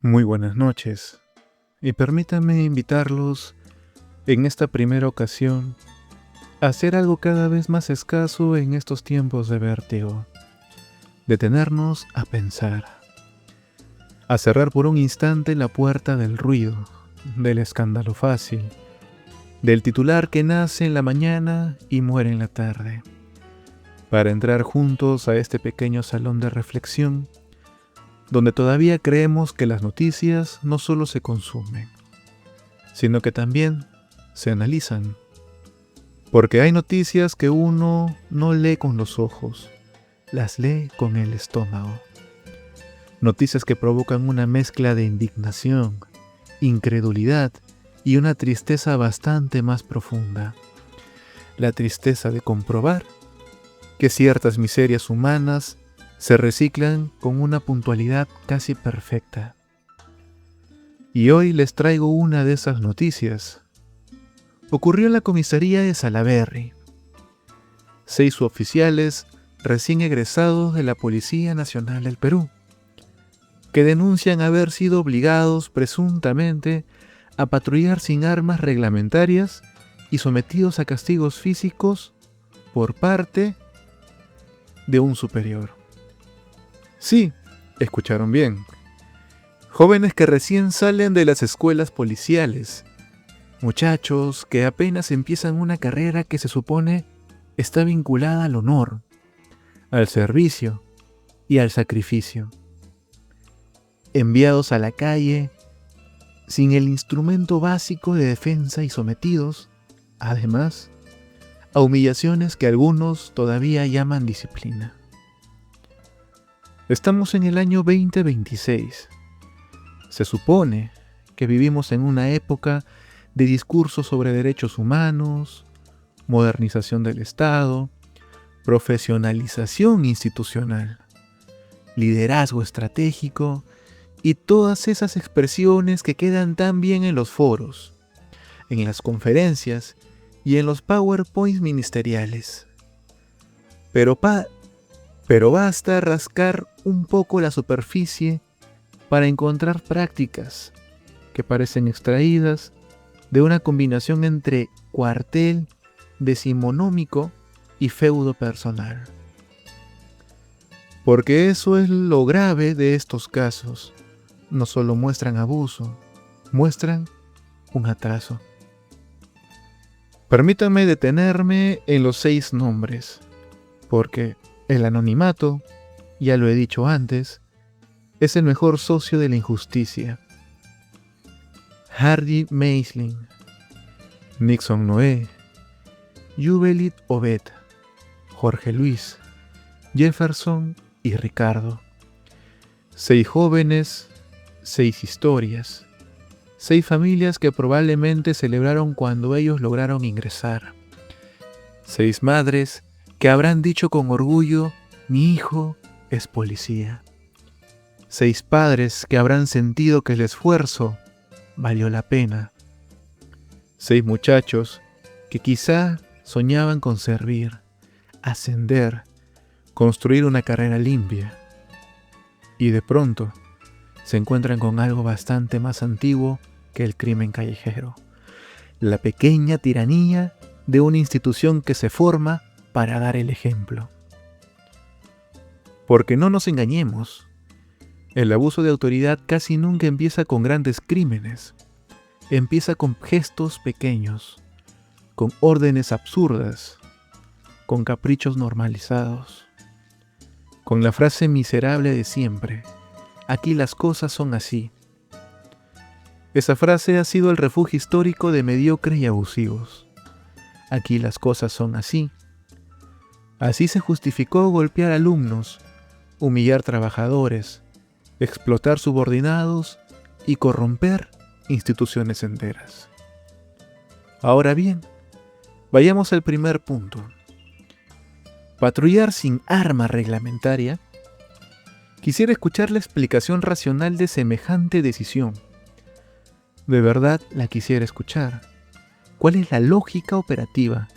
Muy buenas noches, y permítanme invitarlos en esta primera ocasión a hacer algo cada vez más escaso en estos tiempos de vértigo: detenernos a pensar, a cerrar por un instante la puerta del ruido, del escándalo fácil, del titular que nace en la mañana y muere en la tarde, para entrar juntos a este pequeño salón de reflexión donde todavía creemos que las noticias no solo se consumen, sino que también se analizan. Porque hay noticias que uno no lee con los ojos, las lee con el estómago. Noticias que provocan una mezcla de indignación, incredulidad y una tristeza bastante más profunda. La tristeza de comprobar que ciertas miserias humanas se reciclan con una puntualidad casi perfecta. Y hoy les traigo una de esas noticias. Ocurrió en la comisaría de Salaberry. 6 suboficiales recién egresados de la Policía Nacional del Perú, que denuncian haber sido obligados presuntamente a patrullar sin armas reglamentarias y sometidos a castigos físicos por parte de un superior. Sí, escucharon bien. Jóvenes que recién salen de las escuelas policiales. Muchachos que apenas empiezan una carrera que se supone está vinculada al honor, al servicio y al sacrificio. Enviados a la calle sin el instrumento básico de defensa y sometidos, además, a humillaciones que algunos todavía llaman disciplina. Estamos en el año 2026. Se supone que vivimos en una época de discursos sobre derechos humanos, modernización del Estado, profesionalización institucional, liderazgo estratégico y todas esas expresiones que quedan tan bien en los foros, en las conferencias y en los PowerPoints ministeriales. Pero basta rascar un poco la superficie para encontrar prácticas que parecen extraídas de una combinación entre cuartel decimonómico y feudo personal. Porque eso es lo grave de estos casos. No solo muestran abuso, muestran un atraso. Permítanme detenerme en los 6 nombres, porque el anonimato, ya lo he dicho antes, es el mejor socio de la injusticia. Hardy Meisling, Nixon Noé, Yubelit Obed, Jorge Luis, Jefferson y Ricardo. 6 jóvenes, 6 historias, 6 familias que probablemente celebraron cuando ellos lograron ingresar. 6 madres que habrán dicho con orgullo: mi hijo es policía. 6 padres que habrán sentido que el esfuerzo valió la pena. 6 muchachos que quizá soñaban con servir, ascender, construir una carrera limpia. Y de pronto se encuentran con algo bastante más antiguo que el crimen callejero: la pequeña tiranía de una institución que se forma para dar el ejemplo. Porque no nos engañemos, el abuso de autoridad casi nunca empieza con grandes crímenes. Empieza con gestos pequeños, con órdenes absurdas, con caprichos normalizados, con la frase miserable de siempre: aquí las cosas son así. Esa frase ha sido el refugio histórico de mediocres y abusivos. Aquí las cosas son así. Así se justificó golpear alumnos, humillar trabajadores, explotar subordinados y corromper instituciones enteras. Ahora bien, vayamos al primer punto. Patrullar sin arma reglamentaria. Quisiera escuchar la explicación racional de semejante decisión. De verdad la quisiera escuchar. ¿Cuál es la lógica operativa?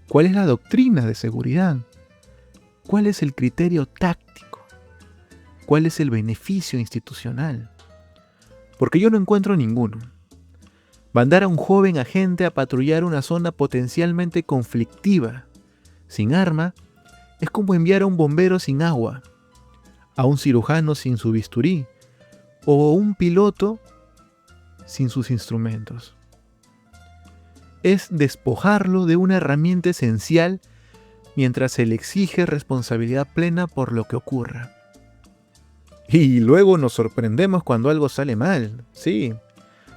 ¿Cuál es la doctrina de seguridad? ¿Cuál es el criterio táctico? ¿Cuál es el beneficio institucional? Porque yo no encuentro ninguno. Mandar a un joven agente a patrullar una zona potencialmente conflictiva, sin arma, es como enviar a un bombero sin agua, a un cirujano sin su bisturí, o un piloto sin sus instrumentos. Es despojarlo de una herramienta esencial mientras se le exige responsabilidad plena por lo que ocurra. Y luego nos sorprendemos cuando algo sale mal, sí.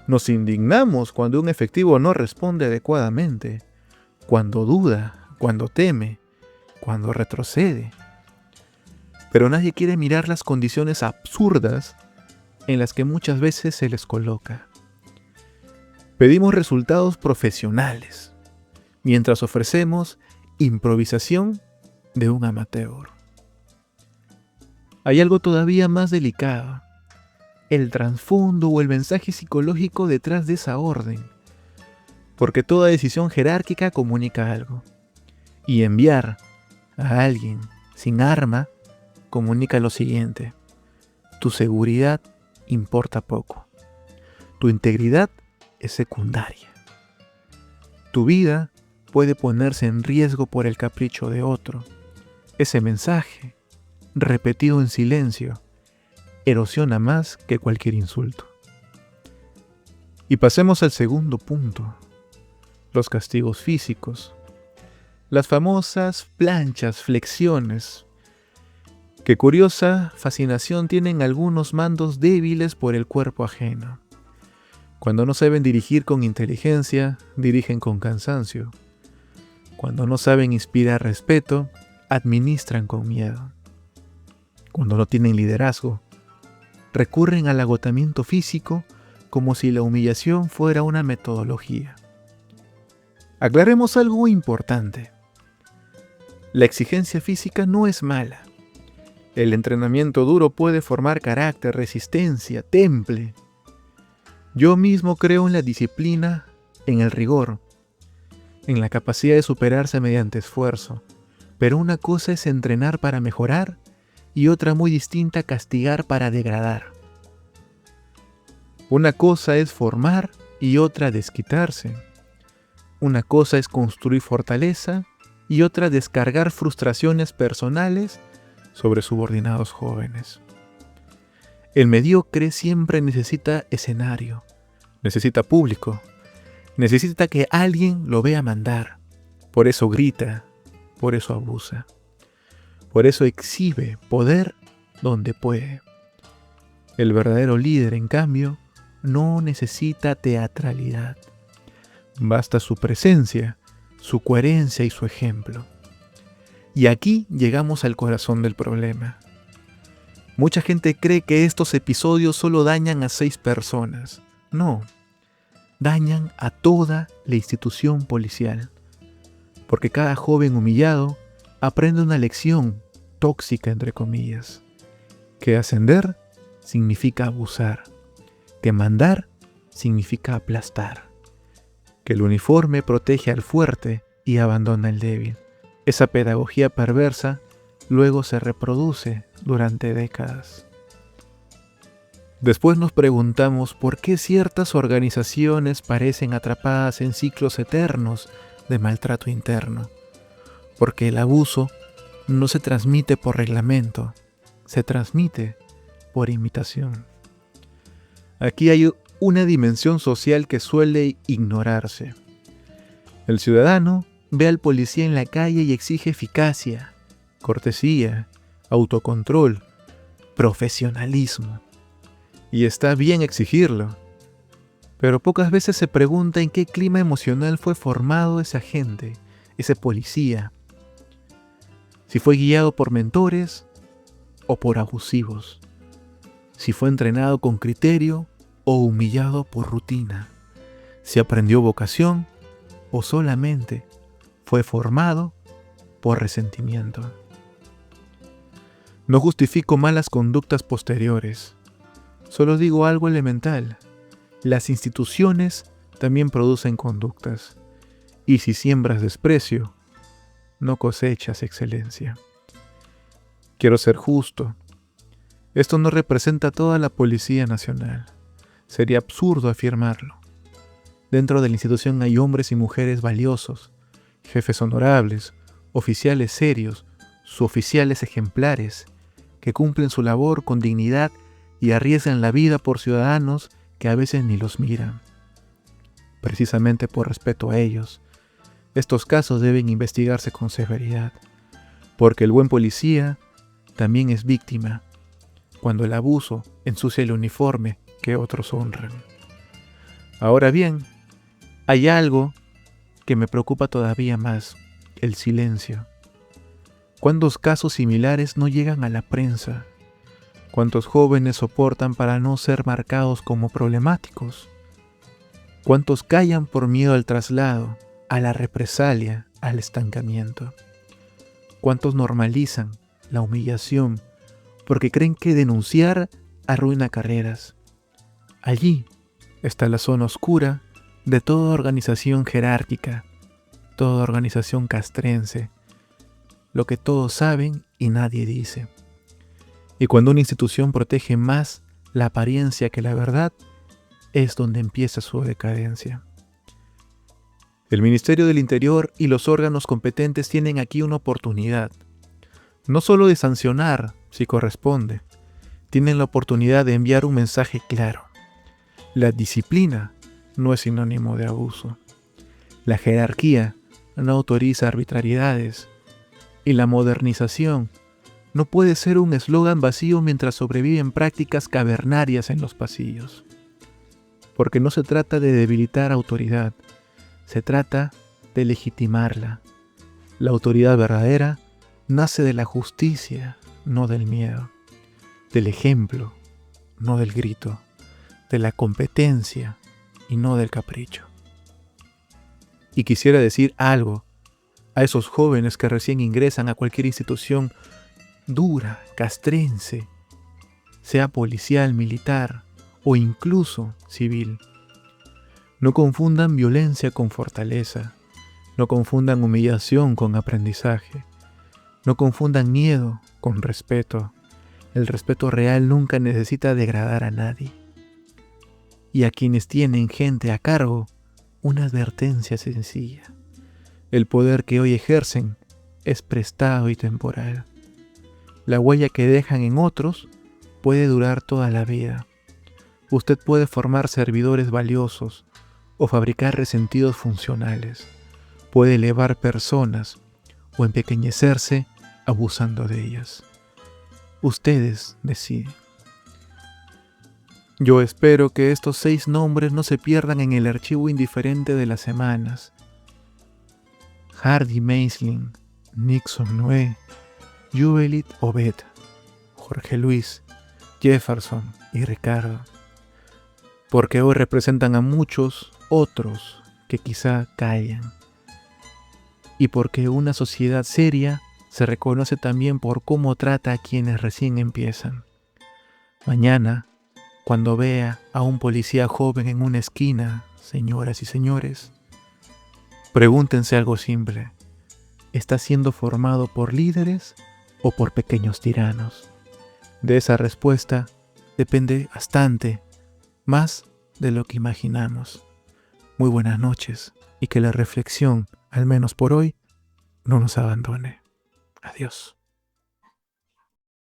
Nos indignamos cuando un efectivo no responde adecuadamente, cuando duda, cuando teme, cuando retrocede. Pero nadie quiere mirar las condiciones absurdas en las que muchas veces se les coloca. Pedimos resultados profesionales, mientras ofrecemos improvisación de un amateur. Hay algo todavía más delicado, el trasfondo o el mensaje psicológico detrás de esa orden, porque toda decisión jerárquica comunica algo, y enviar a alguien sin arma comunica lo siguiente: tu seguridad importa poco, tu integridad es secundaria, tu vida puede ponerse en riesgo por el capricho de otro. Ese mensaje, repetido en silencio, erosiona más que cualquier insulto. Y pasemos al segundo punto, los castigos físicos, las famosas planchas, flexiones. Qué curiosa fascinación tienen algunos mandos débiles por el cuerpo ajeno. Cuando no saben dirigir con inteligencia, dirigen con cansancio. Cuando no saben inspirar respeto, administran con miedo. Cuando no tienen liderazgo, recurren al agotamiento físico como si la humillación fuera una metodología. Aclaremos algo importante. La exigencia física no es mala. El entrenamiento duro puede formar carácter, resistencia, temple. Yo mismo creo en la disciplina, en el rigor, en la capacidad de superarse mediante esfuerzo. Pero una cosa es entrenar para mejorar y otra muy distinta castigar para degradar. Una cosa es formar y otra desquitarse. Una cosa es construir fortaleza y otra descargar frustraciones personales sobre subordinados jóvenes. El mediocre siempre necesita escenario, necesita público, necesita que alguien lo vea mandar. Por eso grita, por eso abusa, por eso exhibe poder donde puede. El verdadero líder, en cambio, no necesita teatralidad. Basta su presencia, su coherencia y su ejemplo. Y aquí llegamos al corazón del problema. Mucha gente cree que estos episodios solo dañan a 6 personas. No, dañan a toda la institución policial. Porque cada joven humillado aprende una lección tóxica, entre comillas. Que ascender significa abusar. Que mandar significa aplastar. Que el uniforme protege al fuerte y abandona al débil. Esa pedagogía perversa luego se reproduce durante décadas. Después nos preguntamos por qué ciertas organizaciones parecen atrapadas en ciclos eternos de maltrato interno. Porque el abuso no se transmite por reglamento, se transmite por imitación. Aquí hay una dimensión social que suele ignorarse. El ciudadano ve al policía en la calle y exige eficacia, cortesía, autocontrol, profesionalismo. Y está bien exigirlo, pero pocas veces se pregunta en qué clima emocional fue formado ese agente, ese policía. Si fue guiado por mentores o por abusivos. Si fue entrenado con criterio o humillado por rutina. Si aprendió vocación o solamente fue formado por resentimiento. No justifico malas conductas posteriores. Solo digo algo elemental. Las instituciones también producen conductas. Y si siembras desprecio, no cosechas excelencia. Quiero ser justo. Esto no representa a toda la Policía Nacional. Sería absurdo afirmarlo. Dentro de la institución hay hombres y mujeres valiosos, jefes honorables, oficiales serios, suboficiales ejemplares, que cumplen su labor con dignidad y arriesgan la vida por ciudadanos que a veces ni los miran. Precisamente por respeto a ellos, estos casos deben investigarse con severidad, porque el buen policía también es víctima cuando el abuso ensucia el uniforme que otros honran. Ahora bien, hay algo que me preocupa todavía más: el silencio. ¿Cuántos casos similares no llegan a la prensa? ¿Cuántos jóvenes soportan para no ser marcados como problemáticos? ¿Cuántos callan por miedo al traslado, a la represalia, al estancamiento? ¿Cuántos normalizan la humillación porque creen que denunciar arruina carreras? Allí está la zona oscura de toda organización jerárquica, toda organización castrense, lo que todos saben y nadie dice. Y cuando una institución protege más la apariencia que la verdad, es donde empieza su decadencia. El Ministerio del Interior y los órganos competentes tienen aquí una oportunidad, no solo de sancionar si corresponde, tienen la oportunidad de enviar un mensaje claro. La disciplina no es sinónimo de abuso. La jerarquía no autoriza arbitrariedades. Y la modernización no puede ser un eslogan vacío mientras sobreviven prácticas cavernarias en los pasillos. Porque no se trata de debilitar autoridad, se trata de legitimarla. La autoridad verdadera nace de la justicia, no del miedo, del ejemplo, no del grito, de la competencia y no del capricho. Y quisiera decir algo a esos jóvenes que recién ingresan a cualquier institución dura, castrense, sea policial, militar o incluso civil. No confundan violencia con fortaleza, no confundan humillación con aprendizaje, no confundan miedo con respeto. El respeto real nunca necesita degradar a nadie. Y a quienes tienen gente a cargo, una advertencia sencilla: el poder que hoy ejercen es prestado y temporal. La huella que dejan en otros puede durar toda la vida. Usted puede formar servidores valiosos o fabricar resentidos funcionales. Puede elevar personas o empequeñecerse abusando de ellas. Ustedes deciden. Yo espero que estos 6 nombres no se pierdan en el archivo indiferente de las semanas. Hardy Meisling, Nixon Noé, Juvelit Obed, Jorge Luis, Jefferson y Ricardo. Porque hoy representan a muchos otros que quizá callan. Y porque una sociedad seria se reconoce también por cómo trata a quienes recién empiezan. Mañana, cuando vea a un policía joven en una esquina, señoras y señores, pregúntense algo simple: ¿está siendo formado por líderes o por pequeños tiranos? De esa respuesta depende bastante, más de lo que imaginamos. Muy buenas noches y que la reflexión, al menos por hoy, no nos abandone. Adiós.